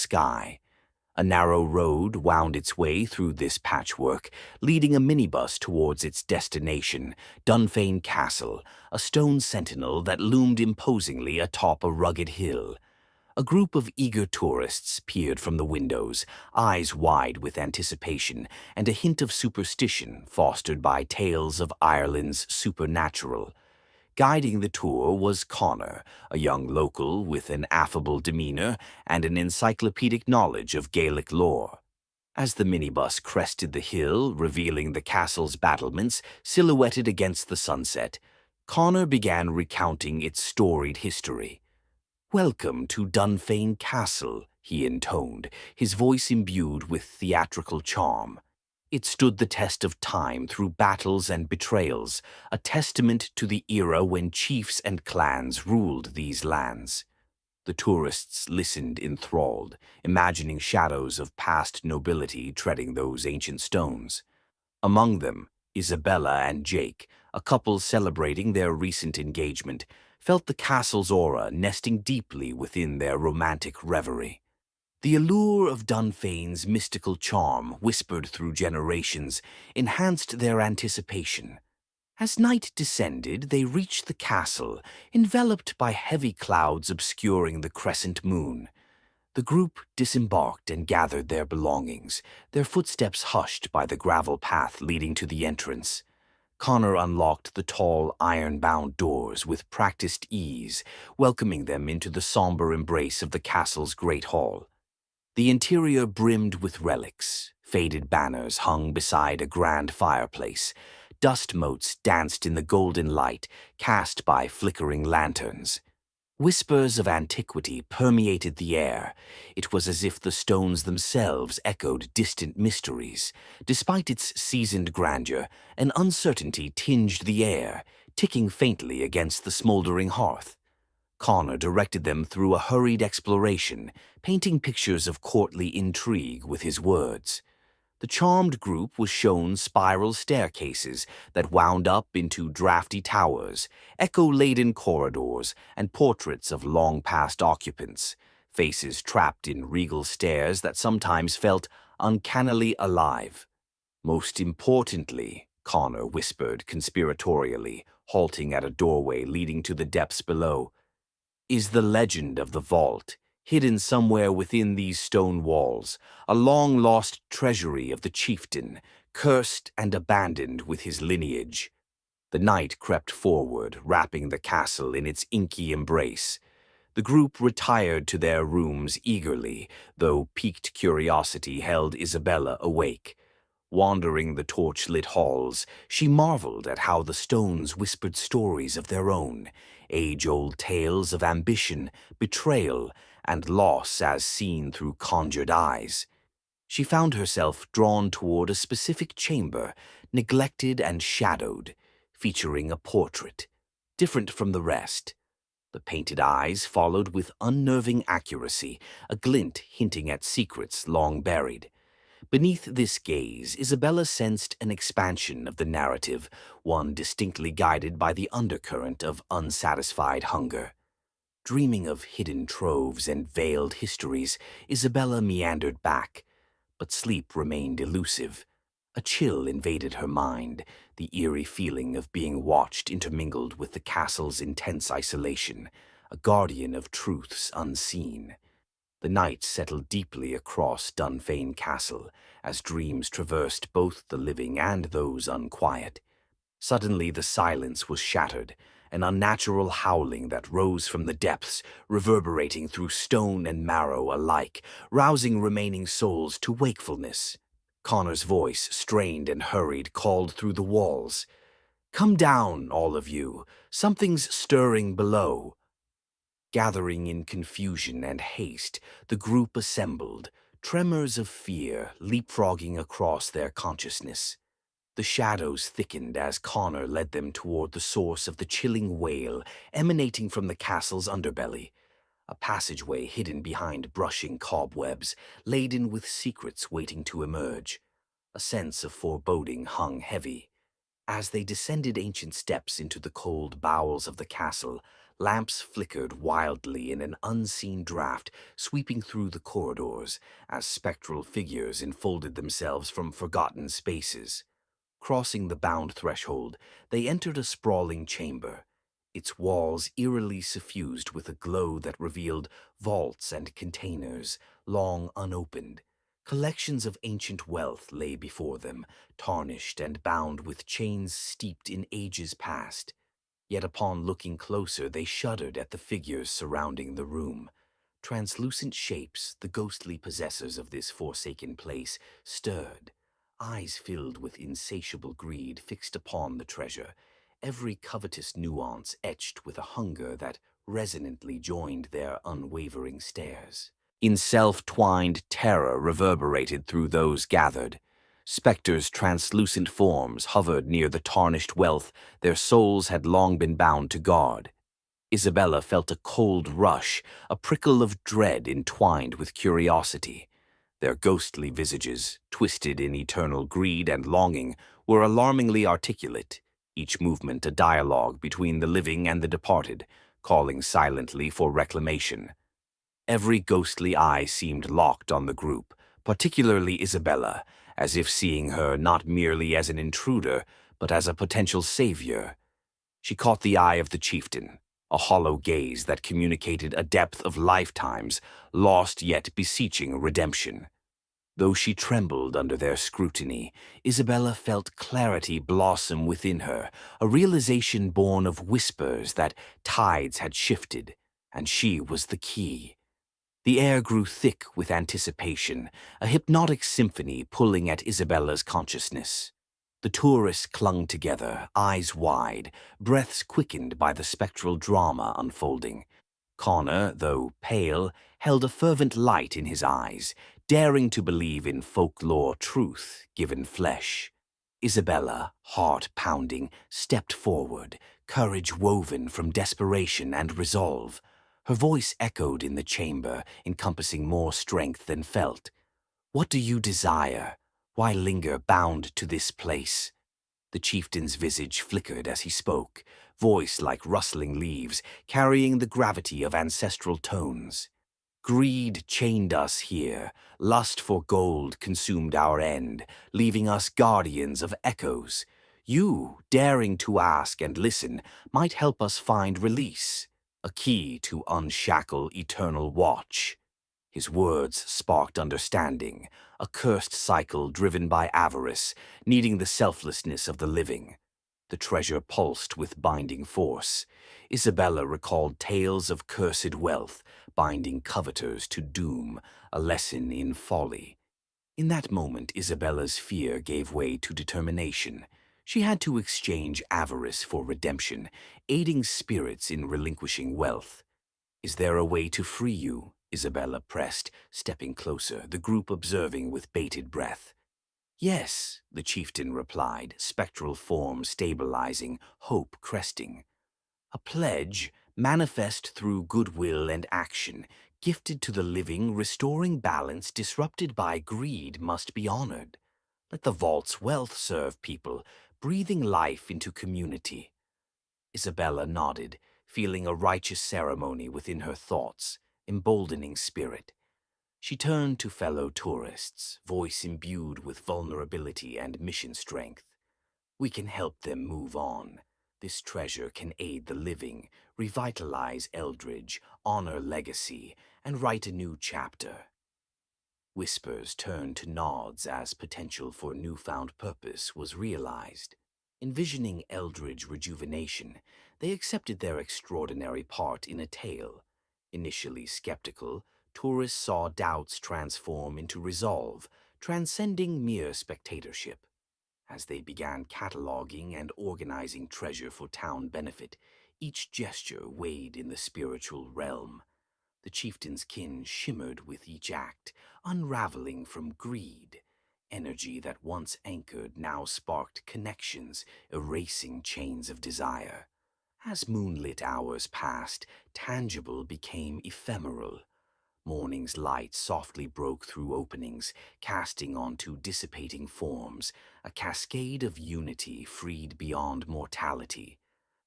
sky. A narrow road wound its way through this patchwork, leading a minibus towards its destination, Dunfane Castle, a stone sentinel that loomed imposingly atop a rugged hill. A group of eager tourists peered from the windows, eyes wide with anticipation and a hint of superstition fostered by tales of Ireland's supernatural. Guiding the tour was Connor, a young local with an affable demeanor and an encyclopedic knowledge of Gaelic lore. As the minibus crested the hill, revealing the castle's battlements silhouetted against the sunset, Connor began recounting its storied history. "Welcome to Dunfane Castle," he intoned, his voice imbued with theatrical charm. It stood the test of time through battles and betrayals, a testament to the era when chiefs and clans ruled these lands. The tourists listened enthralled, imagining shadows of past nobility treading those ancient stones. Among them, Isabella and Jake, a couple celebrating their recent engagement, felt the castle's aura nesting deeply within their romantic reverie. The allure of Dunfane's mystical charm, whispered through generations, enhanced their anticipation. As night descended, they reached the castle, enveloped by heavy clouds obscuring the crescent moon. The group disembarked and gathered their belongings, their footsteps hushed by the gravel path leading to the entrance. Connor unlocked the tall, iron-bound doors with practiced ease, welcoming them into the somber embrace of the castle's great hall. The interior brimmed with relics. Faded banners hung beside a grand fireplace. Dust motes danced in the golden light cast by flickering lanterns. Whispers of antiquity permeated the air. It was as if the stones themselves echoed distant mysteries. Despite its seasoned grandeur, an uncertainty tinged the air, ticking faintly against the smoldering hearth. Connor directed them through a hurried exploration, painting pictures of courtly intrigue with his words. The charmed group was shown spiral staircases that wound up into drafty towers, echo-laden corridors, and portraits of long-past occupants, faces trapped in regal stares that sometimes felt uncannily alive. "Most importantly," Connor whispered conspiratorially, halting at a doorway leading to the depths below, "is the legend of the vault, hidden somewhere within these stone walls, a long-lost treasury of the chieftain, cursed and abandoned with his lineage." The night crept forward, wrapping the castle in its inky embrace. The group retired to their rooms eagerly, though piqued curiosity held Isabella awake. Wandering the torch-lit halls, she marveled at how the stones whispered stories of their own, age-old tales of ambition, betrayal, and loss as seen through conjured eyes. She found herself drawn toward a specific chamber, neglected and shadowed, featuring a portrait, different from the rest. The painted eyes followed with unnerving accuracy, a glint hinting at secrets long buried. Beneath this gaze, Isabella sensed an expansion of the narrative, one distinctly guided by the undercurrent of unsatisfied hunger. Dreaming of hidden troves and veiled histories, Isabella meandered back, but sleep remained elusive. A chill invaded her mind, the eerie feeling of being watched intermingled with the castle's intense isolation, a guardian of truths unseen. The night settled deeply across Dunfane Castle as dreams traversed both the living and those unquiet. Suddenly the silence was shattered, an unnatural howling that rose from the depths, reverberating through stone and marrow alike, rousing remaining souls to wakefulness. Connor's voice, strained and hurried, called through the walls. "Come down, all of you. Something's stirring below." Gathering in confusion and haste, the group assembled, tremors of fear leapfrogging across their consciousness. The shadows thickened as Connor led them toward the source of the chilling wail emanating from the castle's underbelly, a passageway hidden behind brushing cobwebs, laden with secrets waiting to emerge. A sense of foreboding hung heavy. As they descended ancient steps into the cold bowels of the castle, Lamps flickered wildly in an unseen draft, sweeping through the corridors as spectral figures enfolded themselves from forgotten spaces. Crossing the bound threshold, they entered a sprawling chamber, its walls eerily suffused with a glow that revealed vaults and containers, long unopened. Collections of ancient wealth lay before them, tarnished and bound with chains steeped in ages past. Yet upon looking closer, they shuddered at the figures surrounding the room. Translucent shapes, the ghostly possessors of this forsaken place, stirred, eyes filled with insatiable greed fixed upon the treasure, every covetous nuance etched with a hunger that resonantly joined their unwavering stares. In self-twined terror reverberated through those gathered. Spectres' translucent forms hovered near the tarnished wealth their souls had long been bound to guard. Isabella felt a cold rush, a prickle of dread entwined with curiosity. Their ghostly visages, twisted in eternal greed and longing, were alarmingly articulate, each movement a dialogue between the living and the departed, calling silently for reclamation. Every ghostly eye seemed locked on the group, particularly Isabella, as if seeing her not merely as an intruder, but as a potential savior. She caught the eye of the chieftain, a hollow gaze that communicated a depth of lifetimes, lost yet beseeching redemption. Though she trembled under their scrutiny, Isabella felt clarity blossom within her, a realization born of whispers that tides had shifted, and she was the key. The air grew thick with anticipation, a hypnotic symphony pulling at Isabella's consciousness. The tourists clung together, eyes wide, breaths quickened by the spectral drama unfolding. Connor, though pale, held a fervent light in his eyes, daring to believe in folklore truth given flesh. Isabella, heart pounding, stepped forward, courage woven from desperation and resolve. Her voice echoed in the chamber, encompassing more strength than felt. "What do you desire? Why linger bound to this place?" The chieftain's visage flickered as he spoke, voice like rustling leaves, carrying the gravity of ancestral tones. "Greed chained us here, lust for gold consumed our end, leaving us guardians of echoes. You, daring to ask and listen, might help us find release, a key to unshackle eternal watch." His words sparked understanding, a cursed cycle driven by avarice, needing the selflessness of the living. The treasure pulsed with binding force. Isabella recalled tales of cursed wealth, binding coveters to doom, a lesson in folly. In that moment, Isabella's fear gave way to determination. She had to exchange avarice for redemption, aiding spirits in relinquishing wealth. "Is there a way to free you?" Isabella pressed, stepping closer, the group observing with bated breath. "Yes," the chieftain replied, spectral form stabilizing, hope cresting. "A pledge, manifest through goodwill and action, gifted to the living, restoring balance disrupted by greed, must be honored. Let the vault's wealth serve people, breathing life into community." Isabella nodded, feeling a righteous ceremony within her thoughts, emboldening spirit. She turned to fellow tourists, voice imbued with vulnerability and mission strength. "We can help them move on. This treasure can aid the living, revitalize Eldridge, honor legacy, and write a new chapter." Whispers turned to nods as potential for newfound purpose was realized. Envisioning Eldridge rejuvenation, they accepted their extraordinary part in a tale. Initially skeptical, tourists saw doubts transform into resolve, transcending mere spectatorship. As they began cataloging and organizing treasure for town benefit, each gesture weighed in the spiritual realm. The chieftain's kin shimmered with each act, unraveling from greed. Energy that once anchored now sparked connections, erasing chains of desire. As moonlit hours passed, tangible became ephemeral. Morning's light softly broke through openings, casting onto dissipating forms, a cascade of unity freed beyond mortality.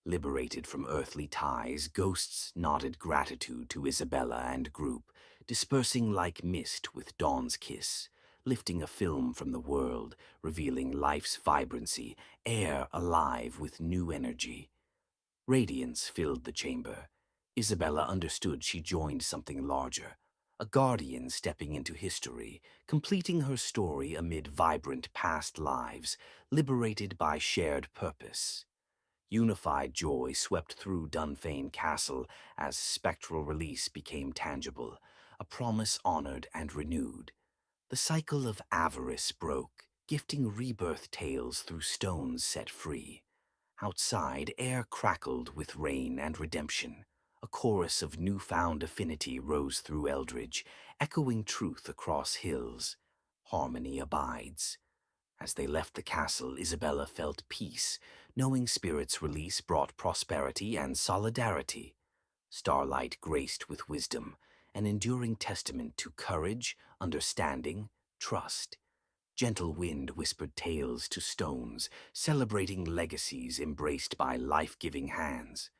Liberated from earthly ties, ghosts nodded gratitude to Isabella and group, dispersing like mist with dawn's kiss, lifting a film from the world, revealing life's vibrancy, air alive with new energy. Radiance filled the chamber. Isabella understood she joined something larger, a guardian stepping into history, completing her story amid vibrant past lives, liberated by shared purpose. Unified joy swept through Dunfane Castle as spectral release became tangible, a promise honored and renewed. The cycle of avarice broke, gifting rebirth tales through stones set free. Outside, air crackled with rain and redemption. A chorus of newfound affinity rose through Eldridge, echoing truth across hills. Harmony abides. As they left the castle, Isabella felt peace, knowing Spirit's release brought prosperity and solidarity. Starlight graced with wisdom, an enduring testament to courage, understanding, trust. Gentle wind whispered tales to stones, celebrating legacies embraced by life-giving hands.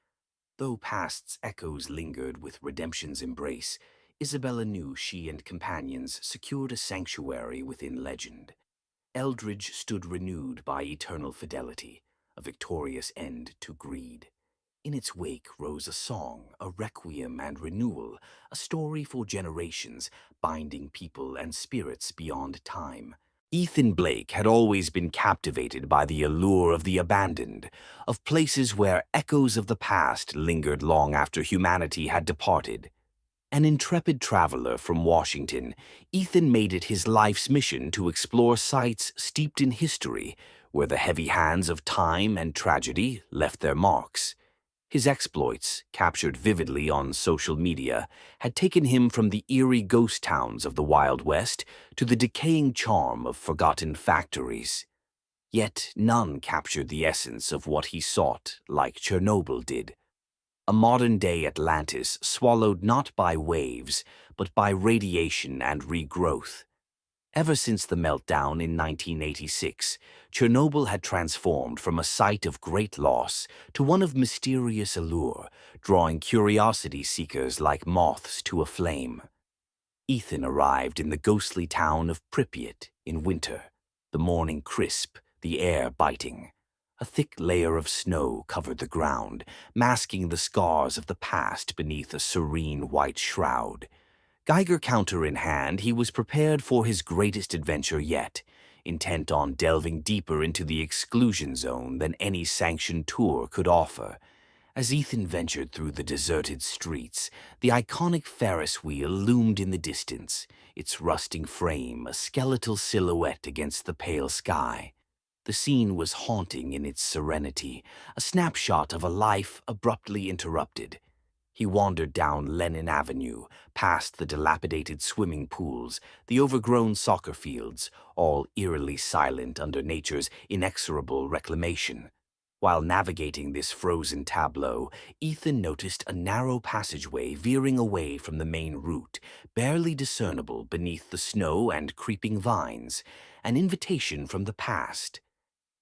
Though past's echoes lingered with redemption's embrace, Isabella knew she and companions secured a sanctuary within legend. Eldridge stood renewed by eternal fidelity, a victorious end to greed. In its wake rose a song, a requiem and renewal, a story for generations, binding people and spirits beyond time. Ethan Blake had always been captivated by the allure of the abandoned, of places where echoes of the past lingered long after humanity had departed. An intrepid traveler from Washington, Ethan made it his life's mission to explore sites steeped in history, where the heavy hands of time and tragedy left their marks. His exploits, captured vividly on social media, had taken him from the eerie ghost towns of the Wild West to the decaying charm of forgotten factories. Yet none captured the essence of what he sought like Chernobyl did. A modern-day Atlantis swallowed not by waves, but by radiation and regrowth. Ever since the meltdown in 1986, Chernobyl had transformed from a site of great loss to one of mysterious allure, drawing curiosity seekers like moths to a flame. Ethan arrived in the ghostly town of Pripyat in winter, the morning crisp, the air biting. A thick layer of snow covered the ground, masking the scars of the past beneath a serene white shroud. Geiger counter in hand, he was prepared for his greatest adventure yet, intent on delving deeper into the exclusion zone than any sanctioned tour could offer. As Ethan ventured through the deserted streets, the iconic Ferris wheel loomed in the distance, its rusting frame a skeletal silhouette against the pale sky. The scene was haunting in its serenity, a snapshot of a life abruptly interrupted. He wandered down Lenin Avenue, past the dilapidated swimming pools, the overgrown soccer fields, all eerily silent under nature's inexorable reclamation. While navigating this frozen tableau, Ethan noticed a narrow passageway veering away from the main route, barely discernible beneath the snow and creeping vines, an invitation from the past.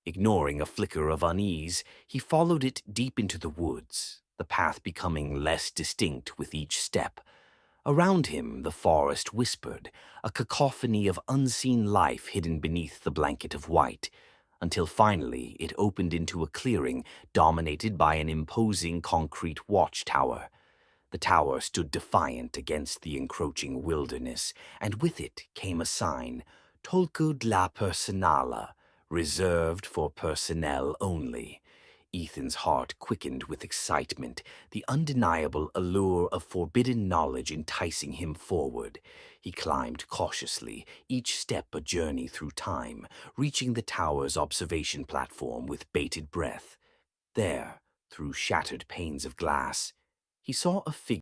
Ignoring a flicker of unease, he followed it deep into the woods, the path becoming less distinct with each step. Around him, the forest whispered, a cacophony of unseen life hidden beneath the blanket of white, until finally it opened into a clearing dominated by an imposing concrete watchtower. The tower stood defiant against the encroaching wilderness, and with it came a sign, Tolku dla Personala, reserved for personnel only. Ethan's heart quickened with excitement, the undeniable allure of forbidden knowledge enticing him forward. He climbed cautiously, each step a journey through time, reaching the tower's observation platform with bated breath. There, through shattered panes of glass, he saw a figure